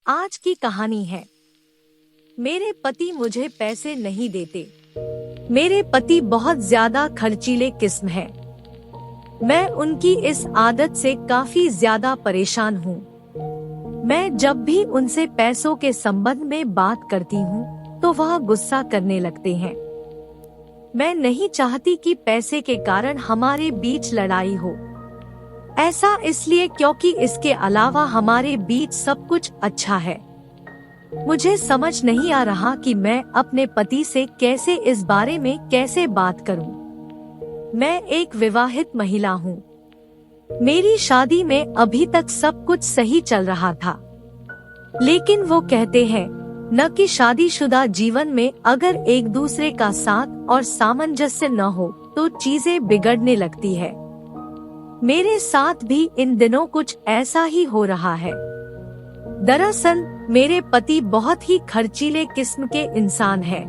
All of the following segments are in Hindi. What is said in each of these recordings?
आज की कहानी है। मेरे पति मुझे पैसे नहीं देते। मेरे पति बहुत ज्यादा खर्चीले किस्म है। मैं उनकी इस आदत से काफी ज्यादा परेशान हूँ। मैं जब भी उनसे पैसों के संबंध में बात करती हूँ तो वह गुस्सा करने लगते हैं। मैं नहीं चाहती कि पैसे के कारण हमारे बीच लड़ाई हो। ऐसा इसलिए क्योंकि इसके अलावा हमारे बीच सब कुछ अच्छा है। मुझे समझ नहीं आ रहा कि मैं अपने पति से कैसे इस बारे में कैसे बात करूं। मैं एक विवाहित महिला हूं। मेरी शादी में अभी तक सब कुछ सही चल रहा था, लेकिन वो कहते हैं न कि शादीशुदा जीवन में अगर एक दूसरे का साथ और सामंजस्य न हो तो चीजें बिगड़ने लगती है। मेरे साथ भी इन दिनों कुछ ऐसा ही हो रहा है। दरअसल मेरे पति बहुत ही खर्चीले किस्म के इंसान हैं।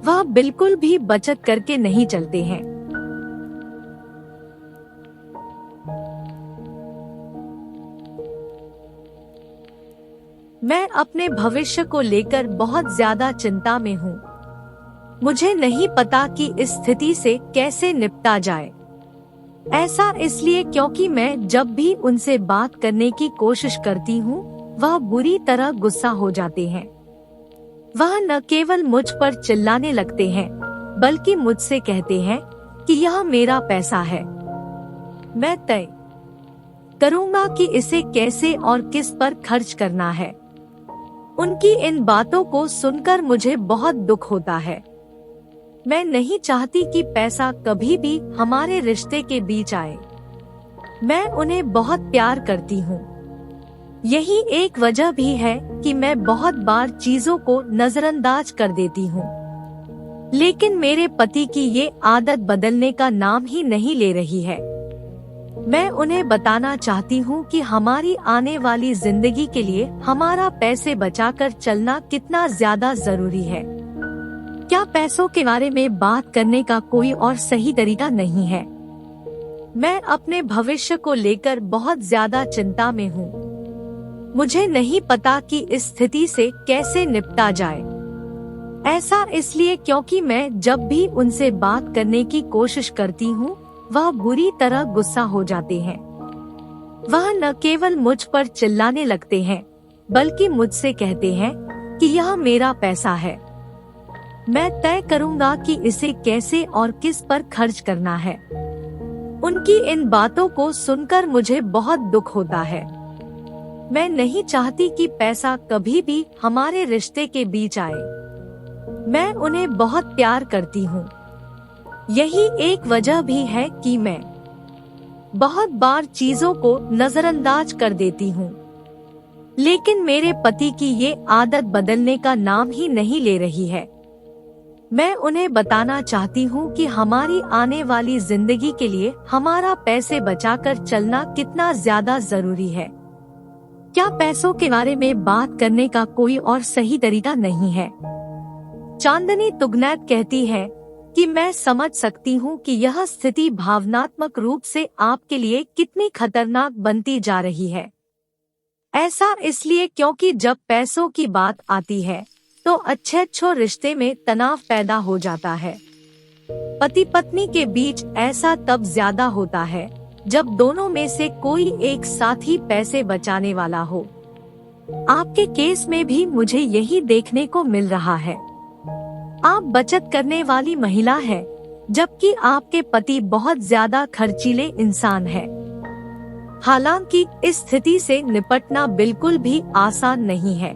वह बिल्कुल भी बचत करके नहीं चलते हैं। मैं अपने भविष्य को लेकर बहुत ज्यादा चिंता में हूँ। मुझे नहीं पता कि इस स्थिति से कैसे निपटा जाए। ऐसा इसलिए क्योंकि मैं जब भी उनसे बात करने की कोशिश करती हूँ वह बुरी तरह गुस्सा हो जाते हैं। वह न केवल मुझ पर चिल्लाने लगते हैं बल्कि मुझसे कहते हैं कि यह मेरा पैसा है, मैं तय करूँगा कि इसे कैसे और किस पर खर्च करना है। उनकी इन बातों को सुनकर मुझे बहुत दुख होता है। मैं नहीं चाहती कि पैसा कभी भी हमारे रिश्ते के बीच आए। मैं उन्हें बहुत प्यार करती हूँ। यही एक वजह भी है कि मैं बहुत बार चीजों को नजरअंदाज कर देती हूँ, लेकिन मेरे पति की ये आदत बदलने का नाम ही नहीं ले रही है। मैं उन्हें बताना चाहती हूँ कि हमारी आने वाली जिंदगी के लिए हमारा पैसे बचाकर चलना कितना ज्यादा जरूरी है। क्या पैसों के बारे में बात करने का कोई और सही तरीका नहीं है? मैं अपने भविष्य को लेकर बहुत ज्यादा चिंता में हूँ। मुझे नहीं पता कि इस स्थिति से कैसे निपटा जाए। ऐसा इसलिए क्योंकि मैं जब भी उनसे बात करने की कोशिश करती हूँ वह बुरी तरह गुस्सा हो जाते हैं। वह न केवल मुझ पर चिल्लाने लगते हैं बल्कि मुझसे कहते हैं कि यह मेरा पैसा है, मैं तय करूंगा कि इसे कैसे और किस पर खर्च करना है। उनकी इन बातों को सुनकर मुझे बहुत दुख होता है। मैं नहीं चाहती कि पैसा कभी भी हमारे रिश्ते के बीच आए। मैं उन्हें बहुत प्यार करती हूँ। यही एक वजह भी है कि मैं बहुत बार चीजों को नजरअंदाज कर देती हूँ, लेकिन मेरे पति की ये आदत बदलने का नाम ही नहीं ले रही है। मैं उन्हें बताना चाहती हूँ कि हमारी आने वाली जिंदगी के लिए हमारा पैसे बचाकर चलना कितना ज्यादा जरूरी है। क्या पैसों के बारे में बात करने का कोई और सही तरीका नहीं है? चांदनी तुगनैत कहती है कि मैं समझ सकती हूँ कि यह स्थिति भावनात्मक रूप से आपके लिए कितनी खतरनाक बनती जा रही है। ऐसा इसलिए क्योंकि जब पैसों की बात आती है तो अच्छे रिश्ते में तनाव पैदा हो जाता है। पति पत्नी के बीच ऐसा तब ज्यादा होता है जब दोनों में से कोई एक साथ ही पैसे बचाने वाला हो। आपके केस में भी मुझे यही देखने को मिल रहा है। आप बचत करने वाली महिला हैं, जबकि आपके पति बहुत ज्यादा खर्चीले इंसान हैं। हालांकि इस स्थिति से निपटना बिल्कुल भी आसान नहीं है,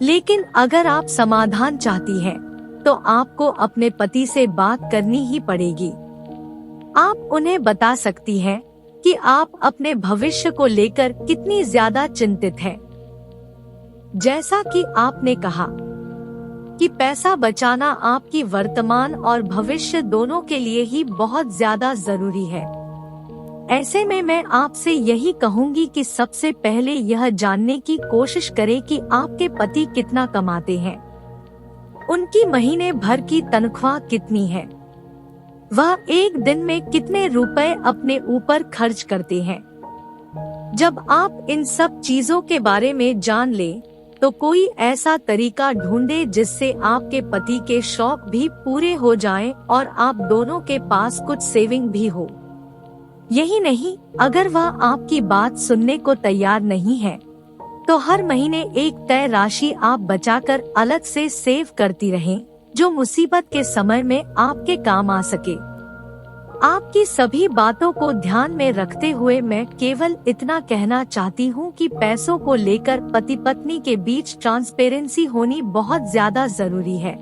लेकिन अगर आप समाधान चाहती हैं, तो आपको अपने पति से बात करनी ही पड़ेगी। आप उन्हें बता सकती हैं कि आप अपने भविष्य को लेकर कितनी ज्यादा चिंतित हैं। जैसा कि आपने कहा कि पैसा बचाना आपकी वर्तमान और भविष्य दोनों के लिए ही बहुत ज्यादा जरूरी है। ऐसे में मैं आपसे यही कहूंगी कि सबसे पहले यह जानने की कोशिश करें कि आपके पति कितना कमाते हैं। उनकी महीने भर की तनख्वाह कितनी है? वह एक दिन में कितने रुपए अपने ऊपर खर्च करते हैं? जब आप इन सब चीजों के बारे में जान लें, तो कोई ऐसा तरीका ढूंढे जिससे आपके पति के शौक भी पूरे हो जाएं और आप दोनों के पास कुछ सेविंग भी हो। यही नहीं, अगर वह आपकी बात सुनने को तैयार नहीं है, तो हर महीने एक तय राशि आप बचाकर अलग से सेव करती रहें, जो मुसीबत के समय में आपके काम आ सके। आपकी सभी बातों को ध्यान में रखते हुए मैं केवल इतना कहना चाहती हूँ कि पैसों को लेकर पति पत्नी के बीच ट्रांसपेरेंसी होनी बहुत ज्यादा जरूरी है।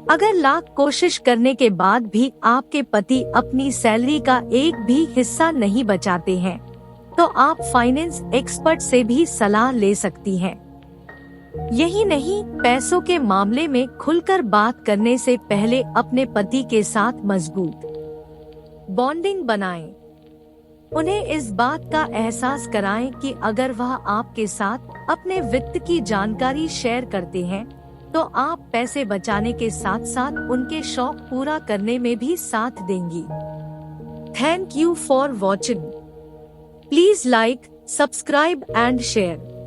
अगर लाख कोशिश करने के बाद भी आपके पति अपनी सैलरी का एक भी हिस्सा नहीं बचाते हैं, तो आप फाइनेंस एक्सपर्ट से भी सलाह ले सकती हैं। यही नहीं, पैसों के मामले में खुलकर बात करने से पहले अपने पति के साथ मजबूत बॉन्डिंग बनाएं। उन्हें इस बात का एहसास कराएं कि अगर वह आपके साथ अपने वित्त की जानकारी शेयर करते हैं, तो आप पैसे बचाने के साथ साथ उनके शौक पूरा करने में भी साथ देंगी। Thank you for watching. Please like, subscribe and share.